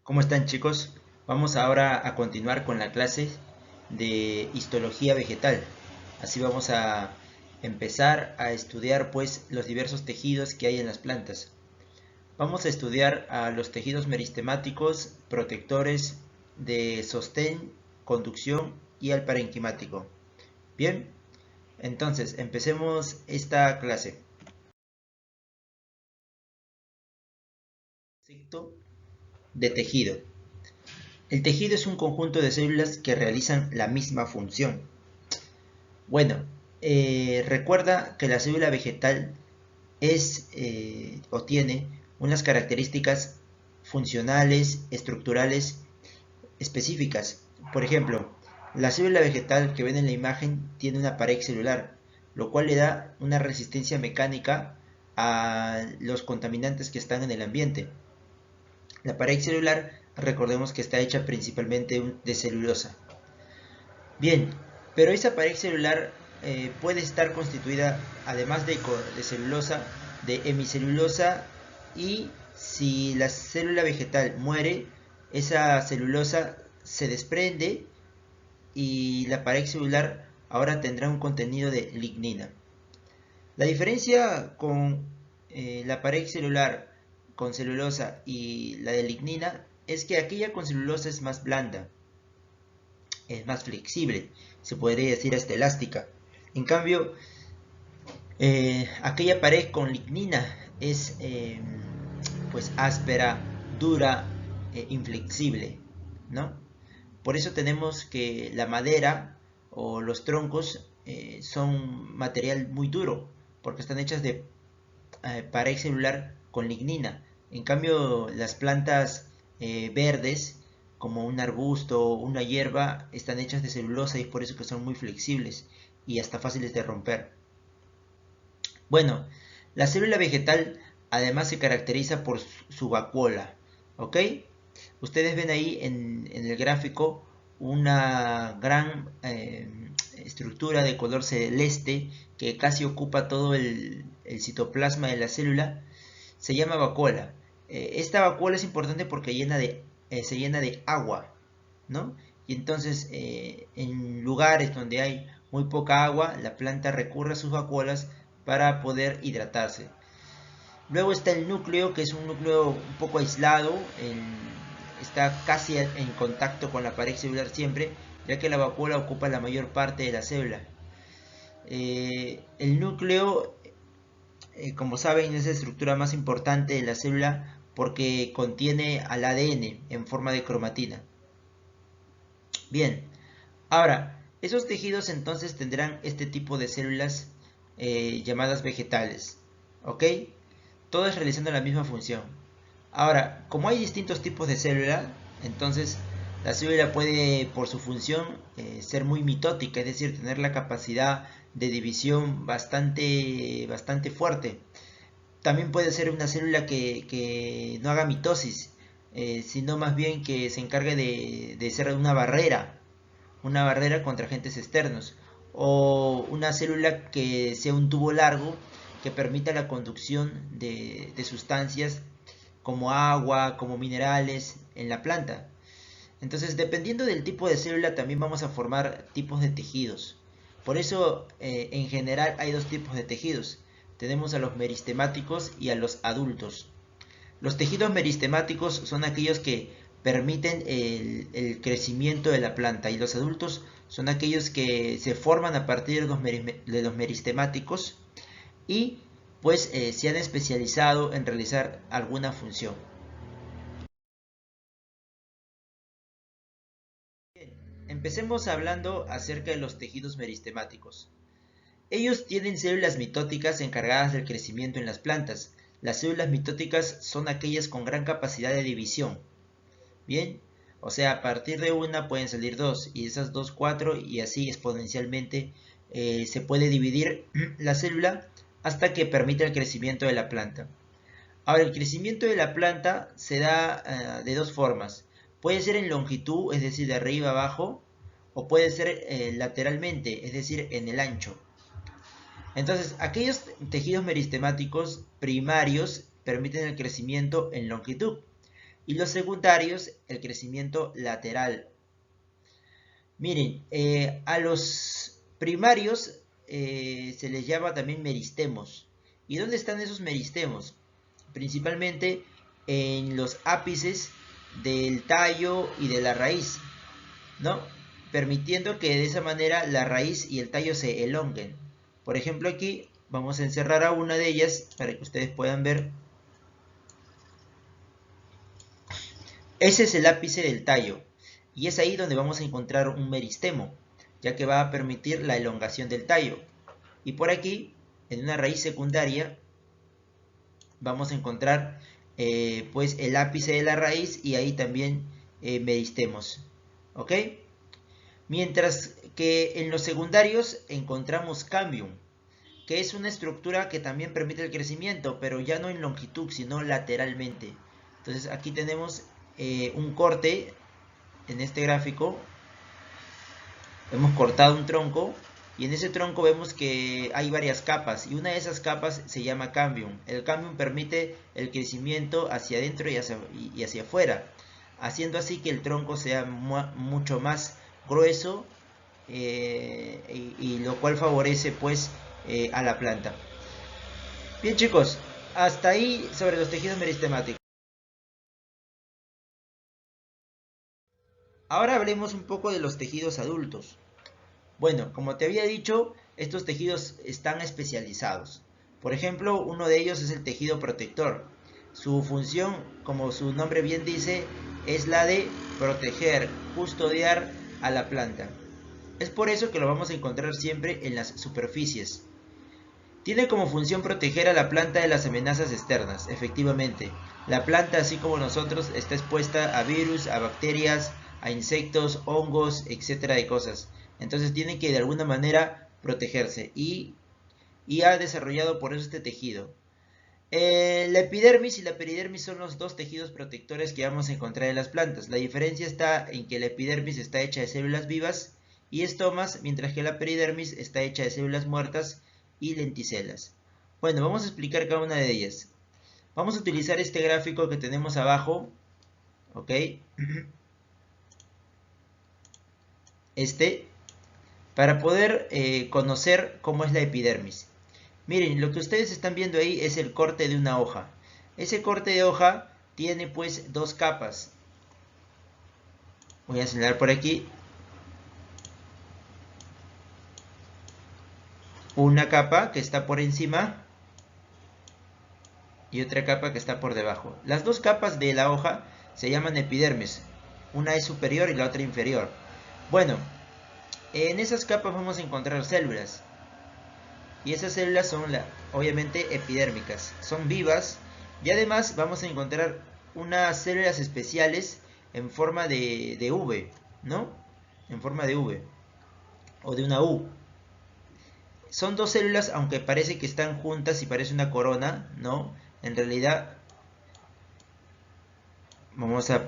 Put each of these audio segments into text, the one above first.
¿Cómo están, chicos? Vamos ahora a continuar con la clase de histología vegetal. Así vamos a empezar a estudiar pues los diversos tejidos que hay en las plantas. Vamos a estudiar a los tejidos meristemáticos, protectores de sostén, conducción y al parenquimático. Bien, entonces empecemos esta clase. Concepto de tejido. El tejido es un conjunto de células que realizan la misma función. Bueno, recuerda que la célula vegetal es o tiene unas características funcionales, estructurales específicas. Por ejemplo, la célula vegetal que ven en la imagen tiene una pared celular, lo cual le da una resistencia mecánica a los contaminantes que están en el ambiente. La pared celular, recordemos que está hecha principalmente de celulosa. Bien, pero esa pared celular puede estar constituida, además de celulosa, de hemicelulosa, y si la célula vegetal muere, esa celulosa se desprende y la pared celular ahora tendrá un contenido de lignina. La diferencia con la pared celular con celulosa y la de lignina es que aquella con celulosa es más blanda, es más flexible, se podría decir hasta elástica. En cambio, aquella pared con lignina es pues áspera, dura, inflexible, ¿no? Por eso tenemos que la madera o los troncos son material muy duro, porque están hechas de pared celular con lignina. En cambio, las plantas verdes, como un arbusto o una hierba, están hechas de celulosa y es por eso que son muy flexibles y hasta fáciles de romper. Bueno, la célula vegetal además se caracteriza por su vacuola, ¿ok? Ustedes ven ahí en el gráfico una gran estructura de color celeste que casi ocupa todo el citoplasma de la célula. Se llama vacuola. Esta vacuola es importante porque se llena de agua, ¿no? Y entonces en lugares donde hay muy poca agua, la planta recurre a sus vacuolas para poder hidratarse. Luego está el núcleo, que es un núcleo un poco aislado, está casi en contacto con la pared celular siempre, ya que la vacuola ocupa la mayor parte de la célula. El núcleo, como saben, es la estructura más importante de la célula porque contiene al ADN en forma de cromatina. Bien, ahora, esos tejidos entonces tendrán este tipo de células llamadas vegetales, ¿ok? Todas realizando la misma función. Ahora, como hay distintos tipos de célula, entonces la célula puede, por su función, ser muy mitótica, es decir, tener la capacidad de división bastante fuerte. También puede ser una célula que no haga mitosis, sino más bien que se encargue de ser una barrera contra agentes externos, o una célula que sea un tubo largo que permita la conducción de sustancias como agua, como minerales en la planta. Entonces, dependiendo del tipo de célula, también vamos a formar tipos de tejidos. Por eso, en general, hay dos tipos de tejidos. Tenemos a los meristemáticos y a los adultos. Los tejidos meristemáticos son aquellos que permiten el crecimiento de la planta y los adultos son aquellos que se forman a partir de los meristemáticos y pues se han especializado en realizar alguna función. Empecemos hablando acerca de los tejidos meristemáticos. Ellos tienen células mitóticas encargadas del crecimiento en las plantas. Las células mitóticas son aquellas con gran capacidad de división. Bien, o sea, a partir de una pueden salir dos, y esas dos, cuatro, y así exponencialmente se puede dividir la célula hasta que permite el crecimiento de la planta. Ahora, el crecimiento de la planta se da de dos formas. Puede ser en longitud, es decir, de arriba a abajo, o puede ser lateralmente, es decir, en el ancho. Entonces, aquellos tejidos meristemáticos primarios permiten el crecimiento en longitud, Y los secundarios, el crecimiento lateral. Miren, a los primarios se les llama también meristemos. ¿Y dónde están esos meristemos? Principalmente en los ápices del tallo y de la raíz, ¿no? Permitiendo que de esa manera la raíz y el tallo se elonguen. Por ejemplo, aquí vamos a encerrar a una de ellas para que ustedes puedan ver. Ese es el ápice del tallo y es ahí donde vamos a encontrar un meristemo, ya que va a permitir la elongación del tallo. Y por aquí, en una raíz secundaria, vamos a encontrar pues el ápice de la raíz y ahí también meristemos. ¿Ok? Mientras que en los secundarios encontramos cambium, que es una estructura que también permite el crecimiento, pero ya no en longitud, sino lateralmente. Entonces aquí tenemos un corte en este gráfico. Hemos cortado un tronco y en ese tronco vemos que hay varias capas y una de esas capas se llama cambium. El cambium permite el crecimiento hacia adentro y hacia afuera, haciendo así que el tronco sea mucho más grueso y lo cual favorece pues a la planta. Bien chicos, hasta ahí sobre los tejidos meristemáticos. Ahora hablemos un poco de los tejidos adultos. Bueno, como te había dicho, estos tejidos están especializados. Por ejemplo, uno de ellos es el tejido protector. Su función, como su nombre bien dice, es la de proteger, custodiar a la planta. Es por eso que lo vamos a encontrar siempre en las superficies. Tiene como función proteger a la planta de las amenazas externas, efectivamente. La planta, así como nosotros, está expuesta a virus, a bacterias, a insectos, hongos, etcétera de cosas. Entonces tiene que de alguna manera protegerse y ha desarrollado por eso este tejido. La epidermis y la peridermis son los dos tejidos protectores que vamos a encontrar en las plantas. La diferencia está en que la epidermis está hecha de células vivas y estomas, mientras que la peridermis está hecha de células muertas y lenticelas. Bueno, vamos a explicar cada una de ellas. Vamos a utilizar este gráfico que tenemos abajo, ¿ok? Para poder conocer cómo es la epidermis. Miren, lo que ustedes están viendo ahí es el corte de una hoja. Ese corte de hoja tiene pues dos capas. Voy a señalar por aquí. Una capa que está por encima y otra capa que está por debajo. Las dos capas de la hoja se llaman epidermis. Una es superior y la otra inferior. Bueno, en esas capas vamos a encontrar células. Y esas células son obviamente epidérmicas. Son vivas y además vamos a encontrar unas células especiales en forma de V, ¿no? En forma de V o de una U. Son dos células, aunque parece que están juntas y parece una corona, ¿no? En realidad, vamos a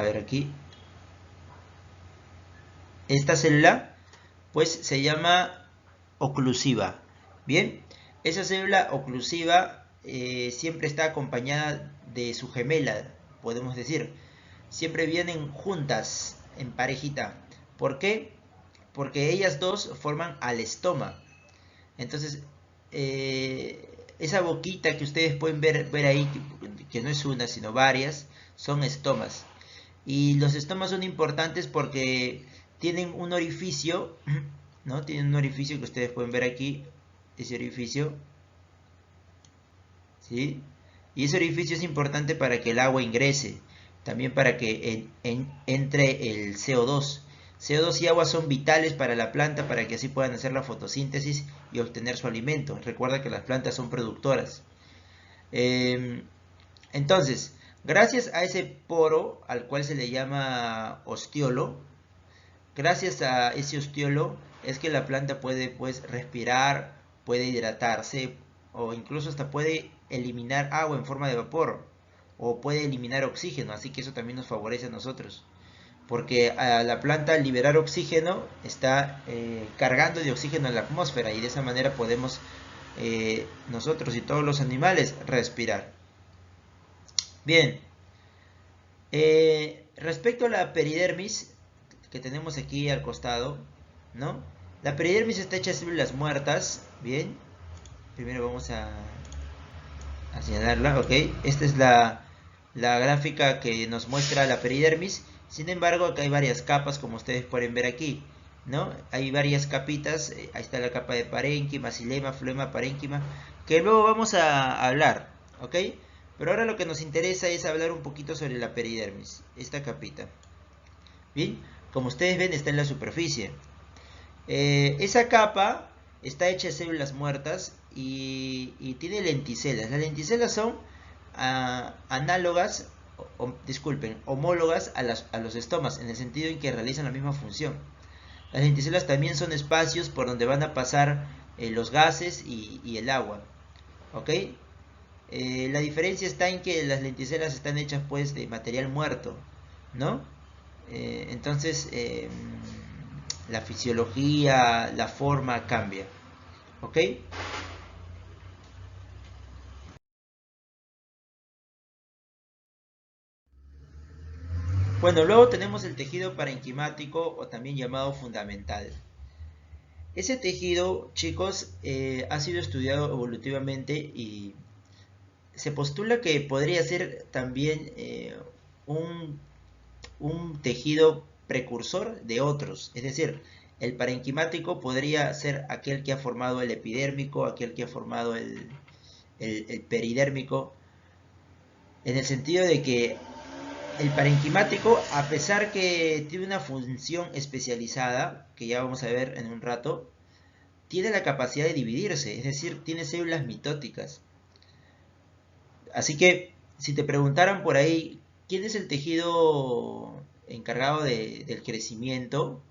ver aquí. Esta célula, pues, se llama oclusiva. Bien, esa célula oclusiva siempre está acompañada de su gemela, podemos decir. Siempre vienen juntas, en parejita. ¿Por qué? Porque ellas dos forman alestoma. Entonces, esa boquita que ustedes pueden ver ahí, que no es una, sino varias, son estomas. Y los estomas son importantes porque tienen un orificio, ¿no? Tienen un orificio que ustedes pueden ver aquí, ese orificio, ¿sí? Y ese orificio es importante para que el agua ingrese, también para que entre el CO2. CO2 y agua son vitales para la planta para que así puedan hacer la fotosíntesis y obtener su alimento. Recuerda que las plantas son productoras. Entonces, gracias a ese poro al cual se le llama ostiolo, gracias a ese ostiolo es que la planta puede pues respirar, puede hidratarse o incluso hasta puede eliminar agua en forma de vapor o puede eliminar oxígeno, así que eso también nos favorece a nosotros. Porque a la planta al liberar oxígeno está cargando de oxígeno en la atmósfera y de esa manera podemos nosotros y todos los animales respirar. Bien, respecto a la peridermis que tenemos aquí al costado, ¿no? La peridermis está hecha de células muertas, bien. Primero vamos a señalarla, ok. Esta es la gráfica que nos muestra la peridermis. Sin embargo, acá hay varias capas, como ustedes pueden ver aquí, ¿no? Hay varias capitas. Ahí está la capa de parénquima, xilema, floema, parénquima, que luego vamos a hablar, ok. Pero ahora lo que nos interesa es hablar un poquito sobre la peridermis, esta capita. Bien, como ustedes ven, está en la superficie. Esa capa está hecha de células muertas y tiene lenticelas. Las lenticelas son análogas, disculpen, homólogas a los estomas, en el sentido en que realizan la misma función. Las lenticelas también son espacios por donde van a pasar los gases y el agua. ¿Ok? La diferencia está en que las lenticelas están hechas pues de material muerto, ¿no? Entonces la fisiología, la forma cambia, ¿ok? Bueno, luego tenemos el tejido parenquimático o también llamado fundamental. Ese tejido, chicos, ha sido estudiado evolutivamente y se postula que podría ser también un tejido precursor de otros. Es decir, el parenquimático podría ser aquel que ha formado el epidérmico, aquel que ha formado el peridérmico, en el sentido de que el parenquimático, a pesar que tiene una función especializada, que ya vamos a ver en un rato, tiene la capacidad de dividirse, es decir, tiene células mitóticas. Así que, si te preguntaran por ahí, ¿quién es el tejido encargado del crecimiento?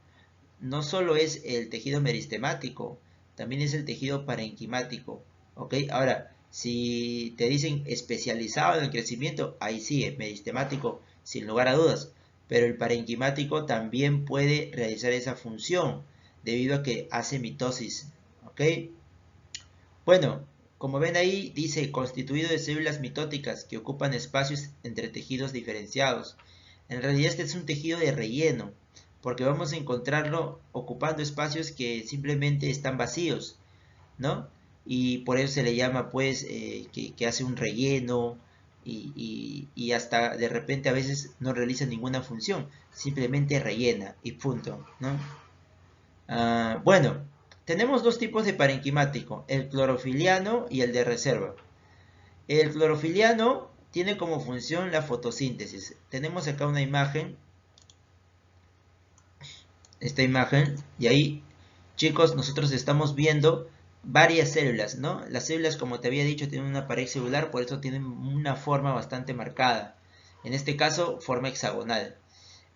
No solo es el tejido meristemático, también es el tejido parenquimático. ¿Ok? Ahora, si te dicen especializado en el crecimiento, ahí sí, es meristemático, sin lugar a dudas. Pero el parenquimático también puede realizar esa función, debido a que hace mitosis. ¿Ok? Bueno, como ven ahí, dice constituido de células mitóticas que ocupan espacios entre tejidos diferenciados. En realidad este es un tejido de relleno, porque vamos a encontrarlo ocupando espacios que simplemente están vacíos, ¿no? Y por eso se le llama, pues, que hace un relleno y hasta de repente a veces no realiza ninguna función, simplemente rellena y punto, ¿no? Bueno, tenemos dos tipos de parenquimático, el clorofiliano y el de reserva. El clorofiliano tiene como función la fotosíntesis. Tenemos acá una imagen, esta imagen, y ahí, chicos, nosotros estamos viendo varias células, ¿no? Las células, como te había dicho, tienen una pared celular, por eso tienen una forma bastante marcada. En este caso, forma hexagonal.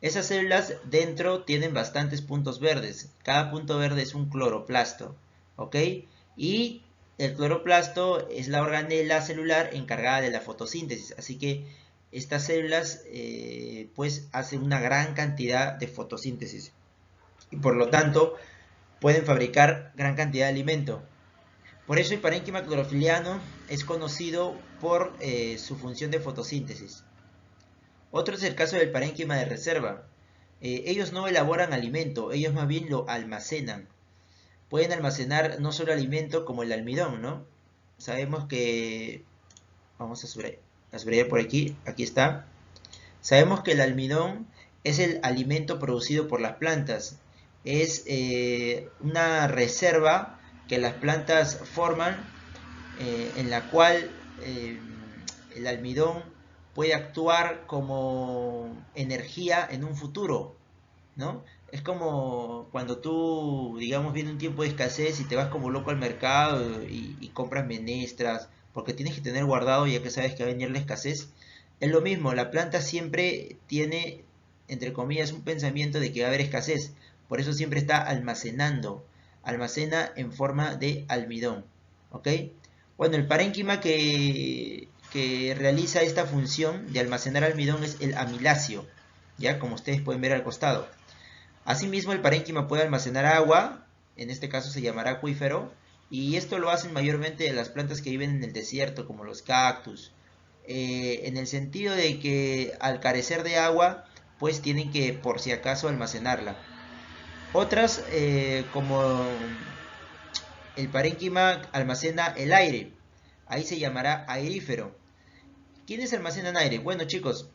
Esas células dentro tienen bastantes puntos verdes. Cada punto verde es un cloroplasto, ¿ok? Y el cloroplasto es la organela celular encargada de la fotosíntesis. Así que estas células pues hacen una gran cantidad de fotosíntesis. Y por lo tanto pueden fabricar gran cantidad de alimento. Por eso el parénquima clorofiliano es conocido por su función de fotosíntesis. Otro es el caso del parénquima de reserva. Ellos no elaboran alimento, ellos más bien lo almacenan. Pueden almacenar no solo alimento como el almidón, ¿no? Sabemos que... Vamos a subrayar por aquí, aquí está. Sabemos que el almidón es el alimento producido por las plantas. Es una reserva que las plantas forman en la cual el almidón puede actuar como energía en un futuro, ¿no? Es como cuando tú, digamos, viene un tiempo de escasez y te vas como loco al mercado y compras menestras, porque tienes que tener guardado ya que sabes que va a venir la escasez. Es lo mismo, la planta siempre tiene, entre comillas, un pensamiento de que va a haber escasez. Por eso siempre está almacenando. Almacena en forma de almidón. ¿Ok? Bueno, el parénquima que realiza esta función de almacenar almidón es el amiláceo, ya como ustedes pueden ver al costado. Asimismo, el parénquima puede almacenar agua, en este caso se llamará acuífero, y esto lo hacen mayormente las plantas que viven en el desierto, como los cactus, en el sentido de que al carecer de agua, pues tienen que por si acaso almacenarla. Otras, como el parénquima almacena el aire, ahí se llamará airífero. ¿Quiénes almacenan aire? Bueno, chicos,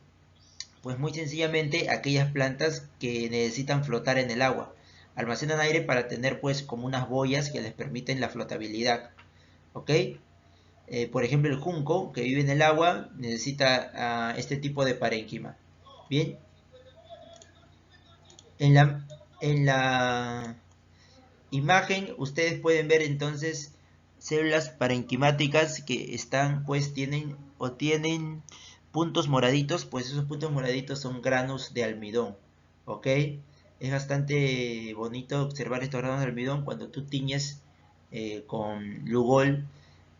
pues muy sencillamente aquellas plantas que necesitan flotar en el agua. Almacenan aire para tener pues como unas boyas que les permiten la flotabilidad. ¿Ok? Por ejemplo, el junco que vive en el agua necesita este tipo de parénquima. Bien, en la imagen ustedes pueden ver entonces células parenquimáticas que están pues tienen puntos moraditos, pues esos puntos moraditos son granos de almidón, ¿ok? Es bastante bonito observar estos granos de almidón cuando tú tiñes con Lugol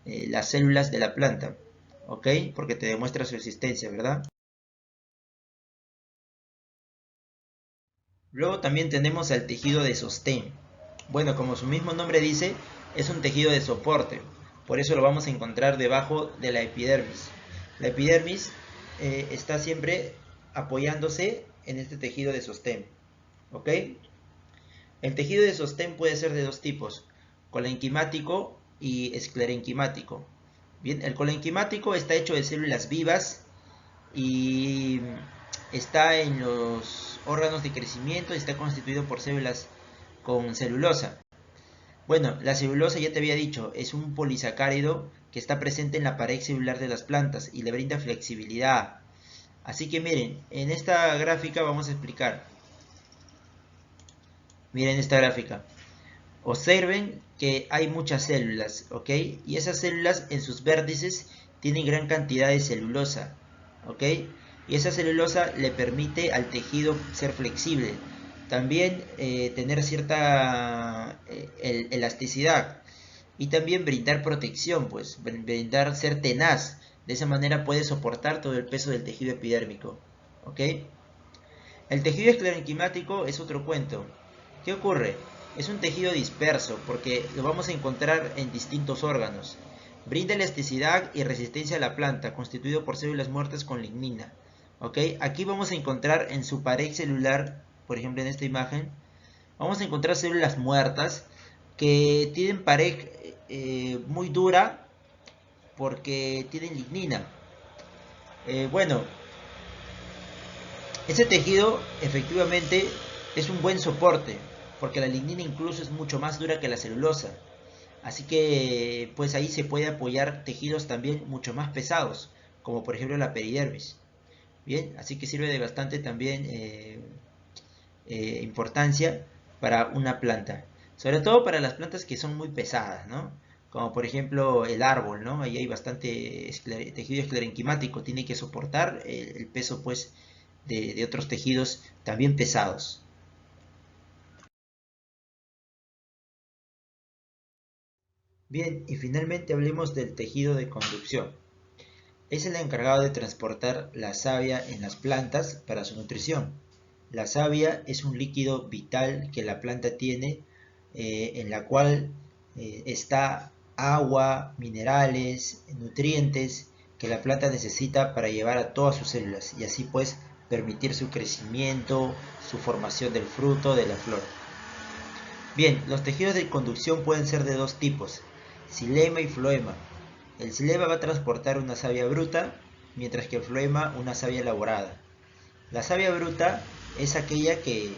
las células de la planta, ¿ok? Porque te demuestra su existencia, ¿verdad? Luego también tenemos al tejido de sostén. Bueno, como su mismo nombre dice, es un tejido de soporte. Por eso lo vamos a encontrar debajo de la epidermis. La epidermis está siempre apoyándose en este tejido de sostén. ¿Ok? El tejido de sostén puede ser de dos tipos, colenquimático y esclerenquimático. Bien, el colenquimático está hecho de células vivas y está en los órganos de crecimiento y está constituido por células con celulosa. Bueno, la celulosa ya te había dicho, es un polisacárido que está presente en la pared celular de las plantas y le brinda flexibilidad. Así que miren, en esta gráfica vamos a explicar. Miren esta gráfica. Observen que hay muchas células, ¿ok? Y esas células en sus vértices tienen gran cantidad de celulosa, ¿ok? Y esa celulosa le permite al tejido ser flexible, también tener cierta elasticidad y también brindar protección, pues, brindar ser tenaz. De esa manera puede soportar todo el peso del tejido epidérmico, ¿ok? El tejido esclerenquimático es otro cuento. ¿Qué ocurre? Es un tejido disperso porque lo vamos a encontrar en distintos órganos. Brinda elasticidad y resistencia a la planta, constituido por células muertas con lignina. ¿Ok? Aquí vamos a encontrar en su pared celular, por ejemplo en esta imagen, vamos a encontrar células muertas que tienen pared muy dura porque tienen lignina. Bueno, ese tejido efectivamente es un buen soporte, porque la lignina incluso es mucho más dura que la celulosa. Así que pues ahí se puede apoyar tejidos también mucho más pesados, como por ejemplo la peridermis. Bien, así que sirve de bastante también importancia para una planta. Sobre todo para las plantas que son muy pesadas, ¿no? Como por ejemplo el árbol, ¿no? Ahí hay bastante tejido esclerenquimático, tiene que soportar el peso pues de otros tejidos también pesados. Bien, y finalmente hablemos del tejido de conducción. Es el encargado de transportar la savia en las plantas para su nutrición. La savia es un líquido vital que la planta tiene, en la cual está agua, minerales, nutrientes que la planta necesita para llevar a todas sus células y así pues permitir su crecimiento, su formación del fruto, de la flor. Bien, los tejidos de conducción pueden ser de dos tipos, xilema y floema. El xilema va a transportar una savia bruta, mientras que el floema una savia elaborada. La savia bruta es aquella que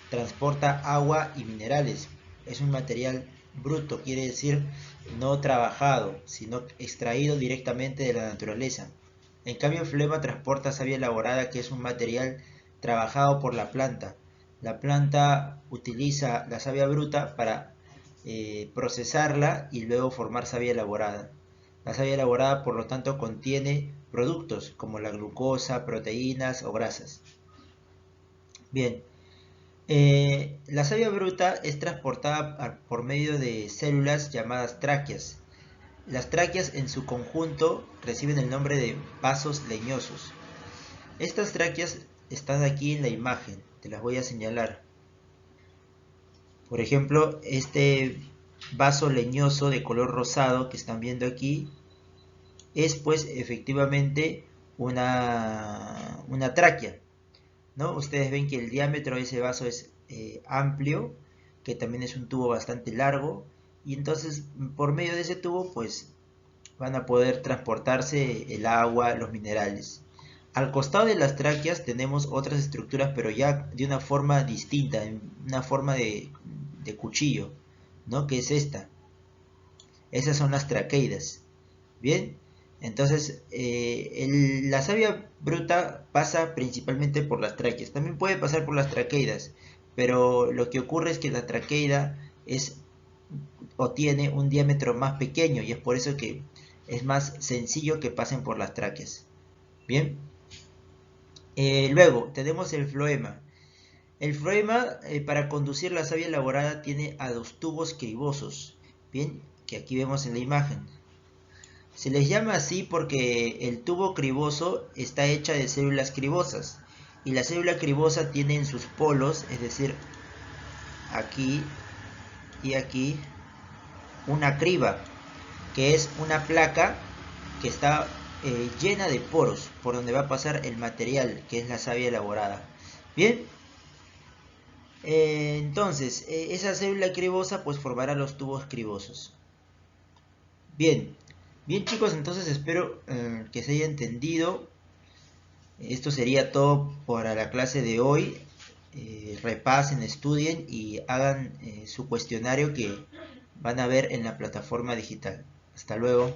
transporta agua y minerales. Es un material bruto, quiere decir no trabajado, sino extraído directamente de la naturaleza. En cambio, el floema transporta savia elaborada, que es un material trabajado por la planta. La planta utiliza la savia bruta para procesarla y luego formar savia elaborada. La savia elaborada, por lo tanto, contiene productos como la glucosa, proteínas o grasas. Bien, la savia bruta es transportada por medio de células llamadas tráqueas. Las tráqueas en su conjunto reciben el nombre de vasos leñosos. Estas tráqueas están aquí en la imagen, te las voy a señalar. Por ejemplo, este vaso leñoso de color rosado que están viendo aquí es pues efectivamente una tráquea, ¿no? Ustedes ven que el diámetro de ese vaso es amplio, que también es un tubo bastante largo, y entonces por medio de ese tubo pues van a poder transportarse el agua, los minerales. Al costado de las tráqueas tenemos otras estructuras, pero ya de una forma distinta, en una forma de cuchillo, ¿no? Que es esta. Esas son las traqueidas. Bien, entonces la savia bruta pasa principalmente por las tráqueas. También puede pasar por las traqueidas, pero lo que ocurre es que la traqueida es o tiene un diámetro más pequeño y es por eso que es más sencillo que pasen por las tráqueas. Bien, luego tenemos el floema. El floema para conducir la savia elaborada tiene a dos tubos cribosos. Bien, que aquí vemos en la imagen. Se les llama así porque el tubo criboso está hecha de células cribosas y la célula cribosa tiene en sus polos, es decir, aquí y aquí, una criba, que es una placa que está llena de poros por donde va a pasar el material que es la savia elaborada. Bien, entonces esa célula cribosa pues formará los tubos cribosos. Bien, bien chicos, entonces espero que se haya entendido. Esto sería todo para la clase de hoy. Repasen, estudien y hagan su cuestionario que van a ver en la plataforma digital. Hasta luego.